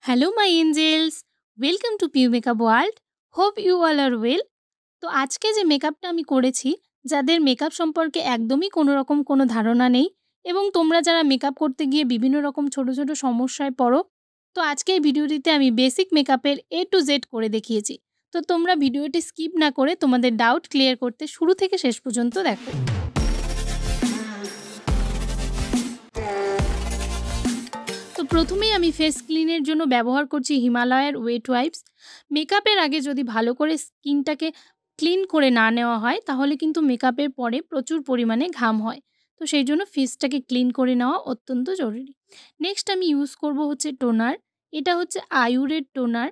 Hello my angels, welcome to piumakeupworld. Hope you all are well. তো আজকে যে মেকআপটা আমি করেছি, যাদের মেকআপ সম্পর্কে একদমই কোনো রকম কোনো ধারণা নেই এবং তোমরা যারা মেকআপ করতে গিয়ে বিভিন্ন রকম ছোট ছোট সমস্যায় পড়ো, তো আজকে এই ভিডিওটিতে আমি বেসিক মেকআপের A to Z করে দেখিয়েছি। তো তোমরা ভিডিওটি স্কিপ না করে তোমাদের ডাউট ক্লিয়ার করতে শুরু থেকে শেষ পর্যন্ত দেখো। তো প্রথমেই আমি ফেস ক্লিনের জন্য ব্যবহার করছি হিমালয়ের ওয়েট ওয়াইপস। মেকআপের আগে যদি ভালো করে স্কিনটাকে ক্লিন করে না নেওয়া হয় তাহলে কিন্তু মেকআপের পরে প্রচুর পরিমাণে ঘাম হয়। তো সেই জন্য ফেসটাকে ক্লিন করে নেওয়া অত্যন্ত জরুরি। নেক্সট আমি ইউজ করব হচ্ছে টোনার। এটা হচ্ছে আয়ুরের টোনার।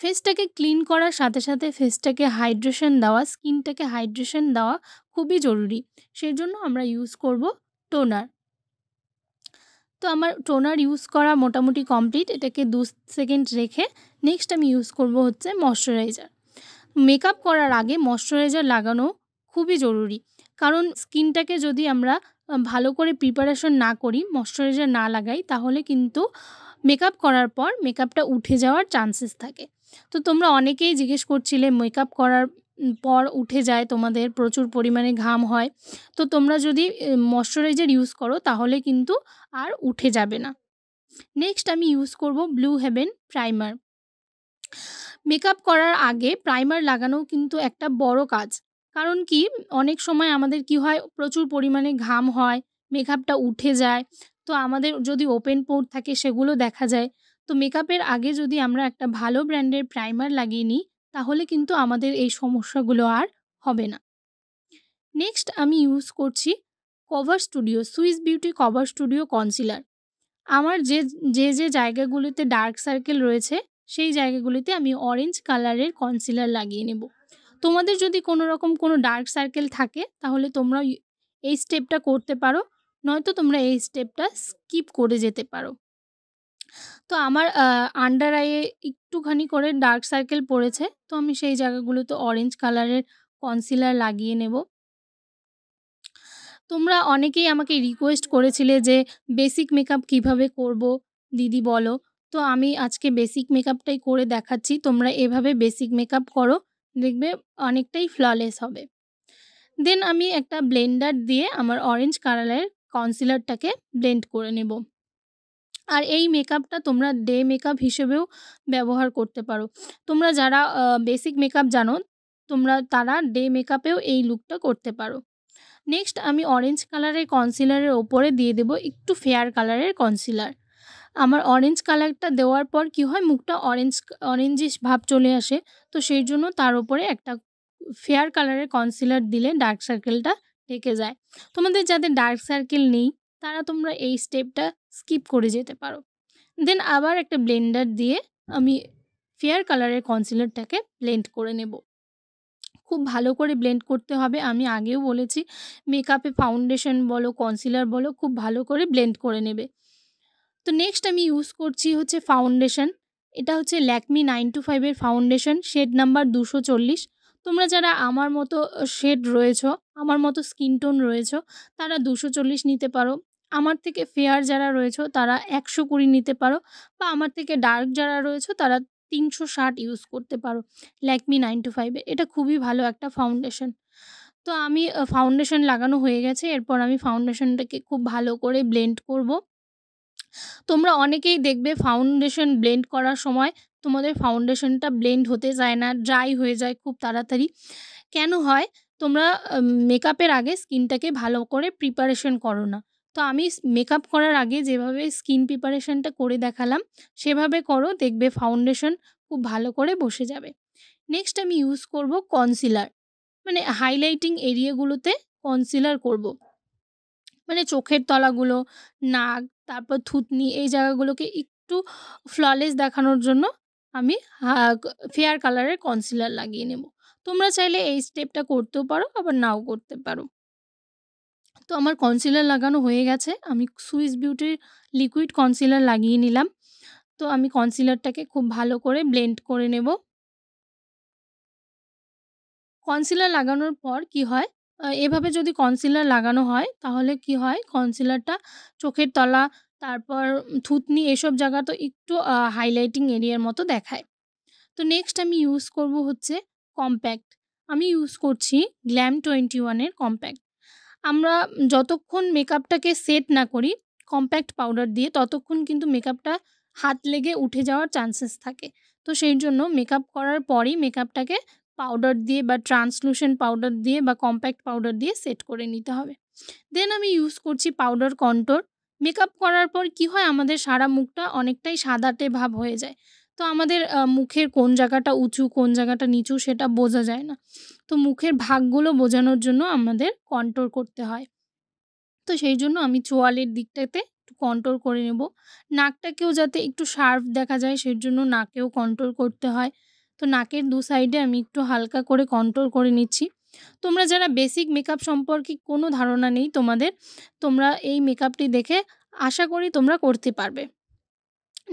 ফেসটাকে ক্লিন করার সাথে সাথে ফেসটাকে হাইড্রেশন দেওয়া, স্কিনটাকে হাইড্রেশন দেওয়া খুবই জরুরি। সেই জন্য আমরা ইউজ করব টোনার। তো আমার টোনার ইউজ করা মোটামুটি কমপ্লিট। এটাকে 2 সেকেন্ড রেখে নেক্সট আমি ইউজ করব হচ্ছে ময়শ্চারাইজার। মেকআপ করার আগে ময়শ্চারাইজার লাগানো খুবই জরুরি, কারণ স্কিনটাকে যদি আমরা ভালো করে প্রিপারেশন না করি, ময়শ্চারাইজার না লাগাই, তাহলে কিন্তু মেকআপ করার পর মেকআপটা উঠে যাওয়ার চান্সেস থাকে। তো তোমরা অনেকেই জিজ্ঞেস করছিলে মেকআপ করার পর উঠে যায়, তোমাদের প্রচুর পরিমাণে ঘাম হয়। তো তোমরা যদি ময়শ্চারাইজার ইউজ করো তাহলে কিন্তু আর উঠে যাবে না। নেক্সট আমি ইউজ করব ব্লু হেভেন প্রাইমার। মেকআপ করার আগে প্রাইমার লাগানো কিন্তু একটা বড় কাজ, কারণ কি অনেক সময় আমাদের কি হয়, প্রচুর পরিমাণে ঘাম হয়, মেকআপটা উঠে যায়। তো আমাদের যদি ওপেন পোর থাকে সেগুলো দেখা যায়। তো মেকআপের আগে যদি আমরা একটা ভালো ব্র্যান্ডের প্রাইমার লাগিয়ে নিই তাহলে কিন্তু আমাদের এই সমস্যাগুলো আর হবে না। নেক্সট আমি ইউজ করছি cover studio Swiss beauty cover studio concealer. আমার যে জায়গাগুলিতে ডার্ক সার্কেল রয়েছে সেই জায়গাগুলিতে আমি অরেঞ্জ কালারের কনসিলার লাগিয়ে নেব। তোমাদের যদি কোনো রকম কোনো ডার্ক সার্কেল থাকে তাহলে তোমরা এই স্টেপটা করতে পারো, নয়তো তোমরা এই স্টেপটা স্কিপ করে যেতে পারো। তো আমার আন্ডার আইয়ে একটুখানি করে ডার্ক সার্কেল পড়েছে, তো আমি সেই জায়গাগুলোতে অরেঞ্জ কালারের কনসিলার লাগিয়ে নেব। তোমরা অনেকেই আমাকে রিকোয়েস্ট করেছিলে যে বেসিক মেকআপ কিভাবে করব দিদি বলো। তো আমি আজকে বেসিক মেকআপটাই করে দেখাচ্ছি। তোমরা এভাবে বেসিক মেকআপ করো, দেখবে অনেকটাই ফ্ললেস হবে। দেন আমি একটা ব্লেন্ডার দিয়ে আমার অরেঞ্জ কালারের কনসিলারটাকে ব্লেন্ড করে নেব। আর এই মেকআপটা তোমরা ডে মেকআপ হিসেবেও ব্যবহার করতে পারো। তোমরা যারা বেসিক মেকআপ জানো তারা ডে মেকআপেও এই লুকটা করতে পারো। নেক্সট আমি অরেঞ্জ কালারের কনসিলারের ওপরে দিয়ে দেব একটু ফেয়ার কালারের কনসিলার। আমার অরেঞ্জ কালারটা দেওয়ার পর কি হয়, মুখটা অরেঞ্জিশ ভাব চলে আসে। তো সেই জন্য তার উপরে একটা ফেয়ার কালারের কনসিলার দিলে ডার্ক সার্কেলটা ঢেকে যায়। তোমাদের যাদের ডার্ক সার্কেল নেই তারা তোমরা এই স্টেপটা স্কিপ করে যেতে পারো। দেন আবার একটা ব্লেন্ডার দিয়ে আমি ফেয়ার কালারের কনসিলারটাকে ব্লেন্ড করে নেব। খুব ভালো করে ব্লেন্ড করতে হবে। আমি আগেও বলেছি মেকআপে ফাউন্ডেশন বলো কনসিলার বলো খুব ভালো করে ব্লেন্ড করে নেবে। তো নেক্সট আমি ইউজ করছি হচ্ছে ফাউন্ডেশন। এটা হচ্ছে ল্যাকমি 925 এর ফাউন্ডেশন, শেড নাম্বার 240। তোমরা যারা আমার মতো শেড রয়েছো, আমার মতো স্কিন টোন রয়েছো, তারা 240 নিতে পারো। আমার থেকে ফেয়ার যারা রয়েছো তারা 120 নিতে পারো, বা আমার থেকে ডার্ক যারা রয়েছো তারা 360 ইউজ করতে পারো। ল্যাকমি 925 এটা খুবই ভালো একটা ফাউন্ডেশন। তো আমি ফাউন্ডেশন লাগানো হয়ে গেছে। এরপর আমি ফাউন্ডেশনটাকে খুব ভালো করে ব্লেন্ড করব। তোমরা অনেকেই দেখবে ফাউন্ডেশন ব্লেন্ড করার সময় তোমাদের ফাউন্ডেশনটা ব্লেন্ড হতে চায় না, ড্রাই হয়ে যায় খুব তাড়াতাড়ি। কেন হয়? তোমরা মেকআপের আগে স্কিনটাকে ভালো করে প্রিপারেশন করো না। তো আমি মেকআপ করার আগে যেভাবে স্কিন প্রিপারেশনটা করে দেখালাম সেভাবে করো, দেখবে ফাউন্ডেশন খুব ভালো করে বসে যাবে। নেক্সট আমি ইউজ করব কনসিলার, মানে হাইলাইটিং এরিয়াগুলোতে কনসিলার করব। মানে চোখের তলাগুলো, নাক, তারপর থুতনি, এই জায়গাগুলোকে একটু ফ্ললেস দেখানোর জন্য আমি ফেয়ার কালারের কনসিলার লাগিয়ে নেব। তোমরা চাইলে এই স্টেপটা করতেও পারো, আবার নাও করতে পারো। তো আমার কনসিলার লাগানো হয়ে গেছে। আমি সুইস বিউটির লিকুইড কনসিলার লাগিয়ে নিলাম। তো আমি কনসিলারটাকে খুব ভালো করে ব্লেন্ড করে নেব। কনসিলার লাগানোর পর কি হয়, এভাবে যদি কনসিলার লাগানো হয় তাহলে কি হয়, কনসিলারটা চোখের তলা তারপর থুতনি এসব জায়গা তো একটু হাইলাইটিং এরিয়ার মতো দেখায়। তো নেক্সট আমি ইউজ করব হচ্ছে কম্প্যাক্ট। আমি ইউজ করছি 𝐵𝐿21 এর কম্প্যাক্ট। আমরা যতক্ষণ মেকআপটাকে সেট না করি কম্প্যাক্ট পাউডার দিয়ে ততক্ষণ কিন্তু মেকআপটা হাত লেগে উঠে যাওয়ার চান্সেস থাকে। তো সেই জন্য মেকআপ করার পরই মেকআপটাকে পাউডার দিয়ে বা ট্রান্সলুসেন্ট পাউডার দিয়ে বা কম্প্যাক্ট পাউডার দিয়ে সেট করে নিতে হবে। দেন আমি ইউজ করছি পাউডার কন্ট্যুর। মেকআপ করার পর কি হয়, আমাদের সারা মুখটা অনেকটাই সাদাটে ভাব হয়ে যায়। তো আমাদের মুখের কোন জায়গাটা উঁচু কোন জায়গাটা নিচু সেটা বোঝা যায় না। তো মুখের ভাগগুলো বোঝানোর জন্য আমাদের কন্ট্যুর করতে হয়। তো সেই জন্য আমি চোয়ালের দিকটাতে একটু কন্ট্যুর করে নেব। নাকটাকেও যাতে একটু শার্প দেখা যায় সেই জন্য নাকেও কন্ট্যুর করতে হয়। তো নাকের দু সাইডে আমি একটু হালকা করে কন্ট্যুর করে নিচ্ছি। তোমরা যারা বেসিক মেকআপ সম্পর্কে কোনো ধারণা নেই তোমাদের, তোমরা এই মেকআপটি দেখে আশা করি তোমরা করতে পারবে।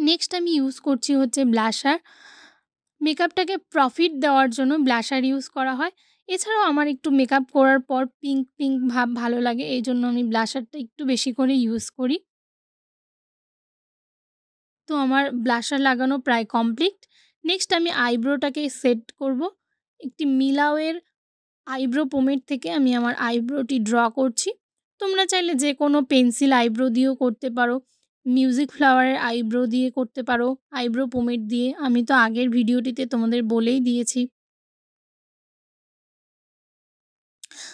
নেক্সট আমি ইউজ করছি হচ্ছে ব্লাশার। মেকআপটাকে প্রফিট দেওয়ার জন্য ব্লাশার ইউজ করা হয়। এছাড়াও আমার একটু মেকআপ করার পর পিঙ্ক পিঙ্ক ভাব ভালো লাগে, এই জন্য আমি ব্লাশারটা একটু বেশি করে ইউজ করি। তো আমার ব্লাশার লাগানো প্রায় কমপ্লিট। নেক্সট আমি আইব্রোটাকে সেট করব। একটি মিলাওয়ের আইব্রো পোমেড থেকে আমি আমার আইব্রোটি ড্র করছি। তোমরা চাইলে যে কোনো পেন্সিল আইব্রো দিয়েও করতে পারো, মিউজিক ফ্লাওয়ারের আইব্রো দিয়ে করতে পারো, আইব্রো পোমেড দিয়ে। আমি তো আগের ভিডিওটিতে তোমাদের বলেই দিয়েছি।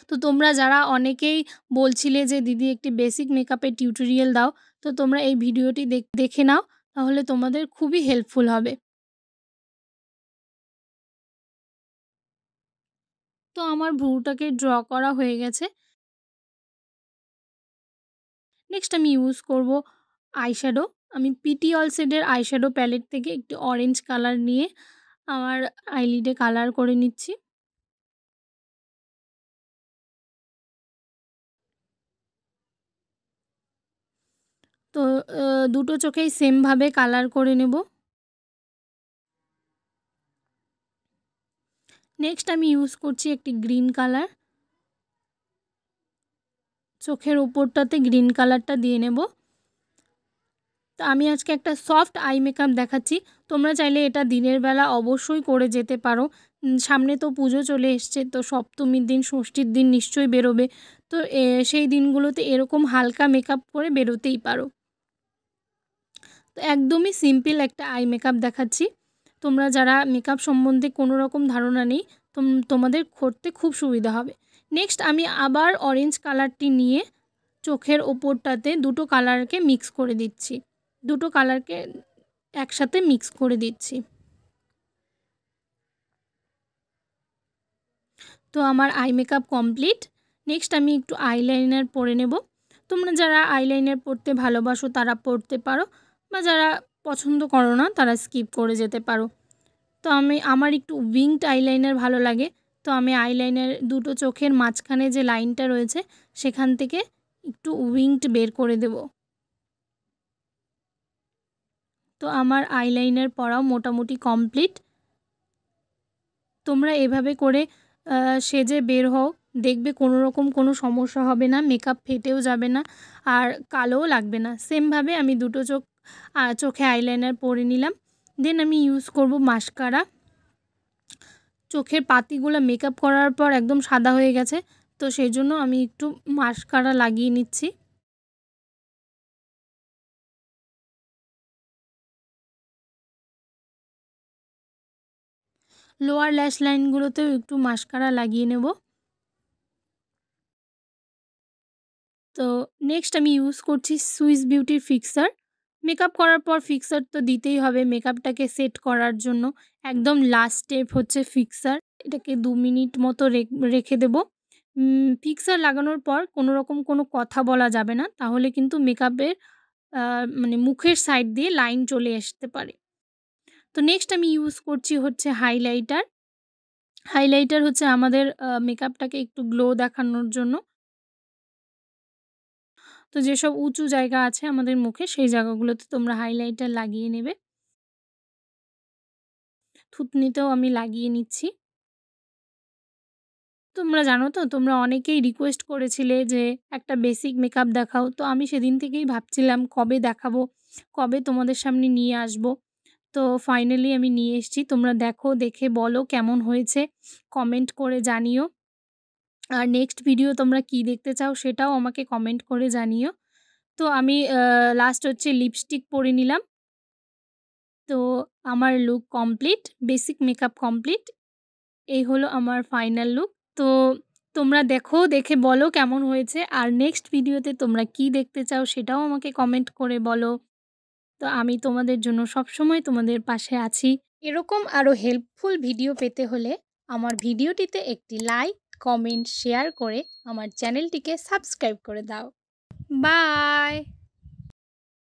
তো তোমরা যারা অনেকেই বলছিলে যে দিদি একটি বেসিক মেকআপের টিউটোরিয়াল দাও, তো তোমরা এই ভিডিওটি দেখে নাও, তাহলে তোমাদের খুবই হেল্পফুল হবে। তো আমার ভ্রুটাকে ড্র করা হয়ে গেছে। নেক্সট আমি ইউজ করব আইশ্যাডো। আমি পিটি অল শেডের আইশ্যাডো প্যালেট থেকে একটি অরেঞ্জ কালার নিয়ে আমার আইলিডে কালার করে নিচ্ছি। তো দুটো চোখেই সেমভাবে কালার করে নেব। নেক্সট আমি ইউজ করছি একটি গ্রিন কালার। চোখের ওপরটাতে গ্রিন কালারটা দিয়ে নেব। তো আমি আজকে একটা সফট আই মেকআপ দেখাচ্ছি। তোমরা চাইলে এটা দিনের বেলা অবশ্যই করে যেতে পারো। সামনে তো পুজো চলে এসছে, তো সপ্তমীর দিন ষষ্ঠীর দিন নিশ্চয়ই বেরোবে। তো সেই দিনগুলোতে এরকম হালকা মেকআপ করে বেরোতেই পারো। তো একদমই সিম্পল একটা আই মেকআপ দেখাচ্ছি। তোমরা যারা মেকআপ সম্বন্ধে কোনো রকম ধারণা নেই তোমাদের করতে খুব সুবিধা হবে। নেক্সট আমি আবার অরেঞ্জ কালারটি নিয়ে চোখের ওপরটাতে দুটো কালারকে মিক্স করে দিচ্ছি। দুটো কালারকে একসাথে মিক্স করে দিচ্ছি। তো আমার আই মেকআপ কমপ্লিট। নেক্সট আমি একটু আইলাইনার পরে নেব। তোমরা যারা আইলাইনার পরতে ভালোবাসো তারা পরতে পারো, বা যারা পছন্দ করো না তারা স্কিপ করে যেতে পারো। তো আমার একটু উইংড আইলাইনার ভালো লাগে। তো আমি আইলাইনার দুটো চোখের মাঝখানে যে লাইনটা রয়েছে সেখান থেকে একটু উইংড বের করে দেব। তো আমার আইলাইনার পরাও মোটামুটি কমপ্লিট। তোমরা এভাবে করে সেজে বের হও, দেখবে কোনো রকম কোনো সমস্যা হবে না, মেকআপ ফেটেও যাবে না আর কালোও লাগবে না। সেমভাবে আমি দুটো চোখে আইলাইনার পরে নিলাম। দেন আমি ইউজ করব মাস্কারা। চোখের পাতিগুলো মেকআপ করার পর একদম সাদা হয়ে গেছে, তো সেই জন্য আমি একটু মাস্কারা লাগিয়ে নিচ্ছি। লোয়ার ল্যাশ লাইনগুলোতেও একটু মাস্কারা লাগিয়ে নেব। তো নেক্সট আমি ইউজ করছি সুইস বিউটির ফিক্সার। মেকআপ করার পর ফিক্সার তো দিতেই হবে মেকআপটাকে সেট করার জন্য। একদম লাস্ট স্টেপ হচ্ছে ফিক্সার। এটাকে 2 মিনিট মতো রেখে দেব। ফিক্সার লাগানোর পর কোনো রকম কোনো কথা বলা যাবে না, তাহলে কিন্তু মেকআপের মানে মুখের সাইড দিয়ে লাইন চলে আসতে পারে। তো নেক্সট আমি ইউজ করছি হচ্ছে হাইলাইটার। হাইলাইটার হচ্ছে আমাদের মেকআপটাকে একটু গ্লো দেখানোর জন্য। তো যেসব উঁচু জায়গা আছে আমাদের মুখে সেই জায়গাগুলোতে তোমরা হাইলাইটার লাগিয়ে নেবে। থুতনিতেও আমি লাগিয়ে নিচ্ছি। তোমরা জানো তো, তোমরা অনেকেই রিকোয়েস্ট করেছিলে যে একটা বেসিক মেকআপ দেখাও। তো আমি সেদিন থেকেই ভাবছিলাম কবে দেখাবো, কবে তোমাদের সামনে নিয়ে আসবো। তো ফাইনালি আমি নিয়ে এসেছি। তোমরা দেখো, দেখে বলো কেমন হয়েছে, কমেন্ট করে জানিও। আর নেক্সট ভিডিও তোমরা কি দেখতে চাও সেটাও আমাকে কমেন্ট করে জানিও। তো আমি লাস্ট হচ্ছে লিপস্টিক পরে নিলাম। তো আমার look complete, basic makeup complete. এই হলো আমার ফাইনাল লুক। তো তোমরা দেখো, দেখে বলো কেমন হয়েছে। আর নেক্সট ভিডিওতে তোমরা কি দেখতে চাও সেটাও আমাকে কমেন্ট করে বলো। তো আমি তোমাদের জন্য সবসময় তোমাদের পাশে আছি। এরকম আরও হেল্পফুল ভিডিও পেতে হলে আমার ভিডিওটিতে একটি লাইক, কমেন্ট, শেয়ার করে আমার চ্যানেলটিকে সাবস্ক্রাইব করে দাও। বাই।